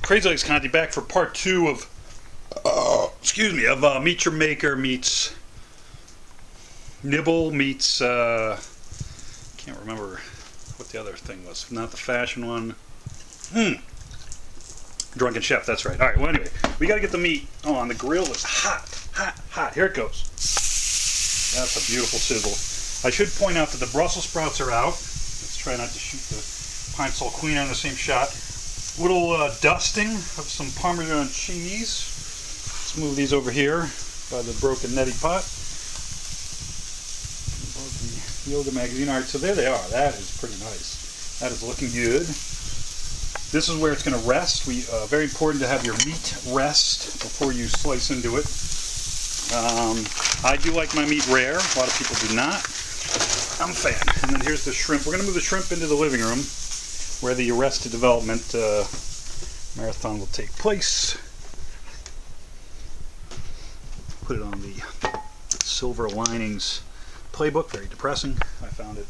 Crazy Legs Conti back for part 2 of, Meet Your Maker meets Nibble meets, can't remember what the other thing was. Not the fashion one. Drunken Chef, that's right. Alright, well anyway, we gotta get the meat on. The grill is hot, hot, hot. Here it goes. That's a beautiful sizzle. I should point out that the Brussels sprouts are out. Let's try not to shoot the pine sol queen on the same shot. Little dusting of some Parmesan cheese. Let's move these over here by the broken neti pot. Broken yoga magazine. Alright, so there they are. That is pretty nice. That is looking good. This is where it's going to rest. Very important to have your meat rest before you slice into it. I do like my meat rare. A lot of people do not. I'm a fan. And then here's the shrimp. We're going to move the shrimp into the living room where the Arrested Development marathon will take place. Put it on the Silver Linings playbook. Very depressing. I found it.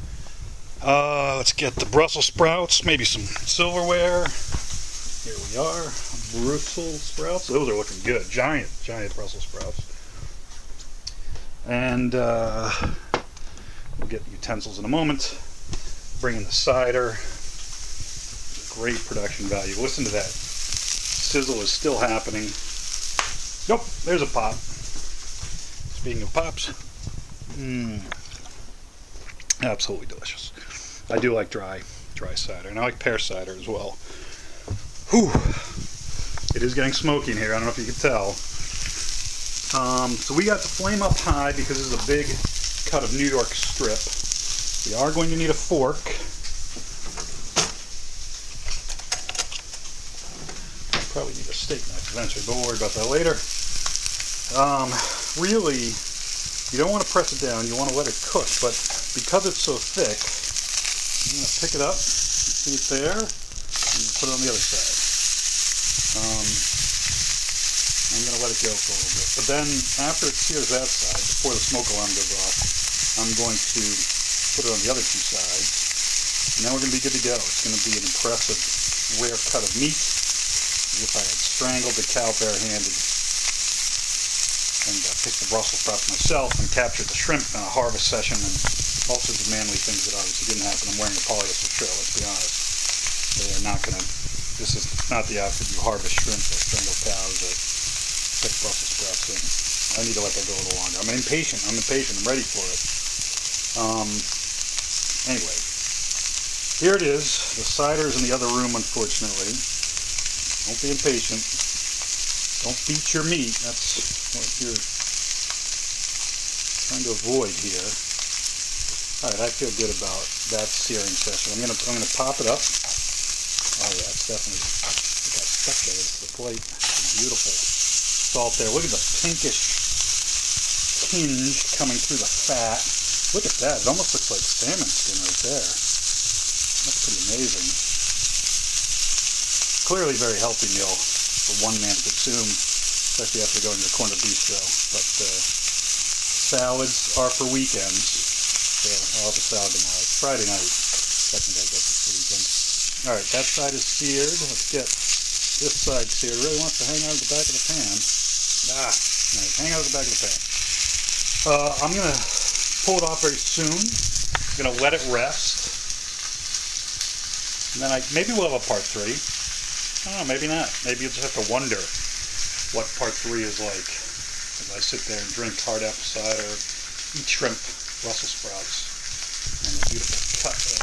Let's get the Brussels sprouts, maybe some silverware. Here we are. Brussels sprouts. Those are looking good. Giant Brussels sprouts. And we'll get utensils in a moment. Bring in the cider. Great production value. Listen to that. Sizzle is still happening. Nope, there's a pop. Speaking of pops, absolutely delicious. I do like dry cider, and I like pear cider as well. Whew. It is getting smoky in here. I don't know if you can tell. So we got the flame up high because this is a big cut of New York strip. We are going to need a fork. Probably need a steak knife eventually, but we'll worry about that later. Really, you don't want to press it down. You want to let it cook, but because it's so thick, I'm going to pick it up, see it there, and put it on the other side. I'm going to let it go for a little bit. But then, after it sears that side, before the smoke alarm goes off, I'm going to put it on the other two sides. And then we're going to be good to go. It's going to be an impressive, rare cut of meat, as if I had strangled the cow barehanded and picked the Brussels sprouts myself and captured the shrimp in a harvest session and all sorts of manly things that obviously didn't happen. I'm wearing a polyester shirt, let's be honest. They are not going to, this is not the outfit you harvest shrimp or strangle cows or pick Brussels sprouts in. I need to let that go a little longer. I'm impatient, I'm ready for it. Anyway, here it is. The cider's in the other room, unfortunately. Don't be impatient. Don't beat your meat. That's what you're trying to avoid here. Alright, I feel good about that searing session. I'm gonna pop it up. Oh yeah, it's definitely got stuck there. It's the plate. It's beautiful salt there. Look at the pinkish tinge coming through the fat. Look at that. It almost looks like salmon skin right there. That's pretty amazing. Clearly very healthy meal for one man to consume, especially after going to the corner bistro. But salads are for weekends. So I'll have a salad tomorrow. It's Friday night. Second day, I guess it's the weekend. Alright, that side is seared. Let's get this side seared. It really wants to hang out at the back of the pan. Nice. Hang out at the back of the pan. I'm going to pull it off very soon. I'm going to let it rest. And then maybe we'll have a part 3. I don't know, maybe not. Maybe you'll just have to wonder what part 3 is like as I sit there and drink hard apple cider, eat shrimp, Brussels sprouts, and a beautiful cut of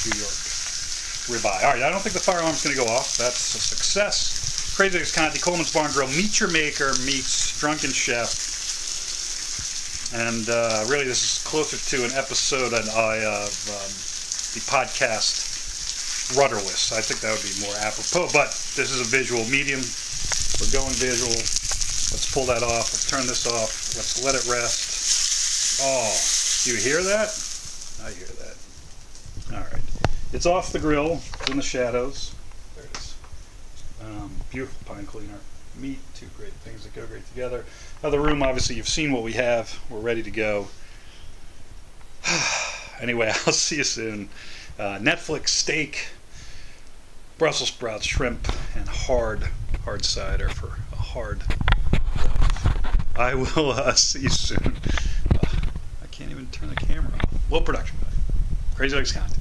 New York ribeye. Alright, I don't think the fire alarm's going to go off. That's a success. Crazy Legs Conti, Coleman's Barn Grill, Meet Your Maker meets Drunken Chef. And really this is closer to an episode of the podcast Rudderless. I think that would be more apropos, but this is a visual medium. We're going visual. Let's pull that off. Let's turn this off. Let's let it rest. Oh, do you hear that? I hear that. Alright. It's off the grill. It's in the shadows. There it is. Beautiful pine cleaner. Meat, two great things that go great together. Other room, obviously, you've seen what we have. We're ready to go. Anyway, I'll see you soon. Netflix, steak, Brussels sprouts, shrimp, and hard cider for a hard life. I will see you soon. I can't even turn the camera off. Low production value. Crazy Legs Conti.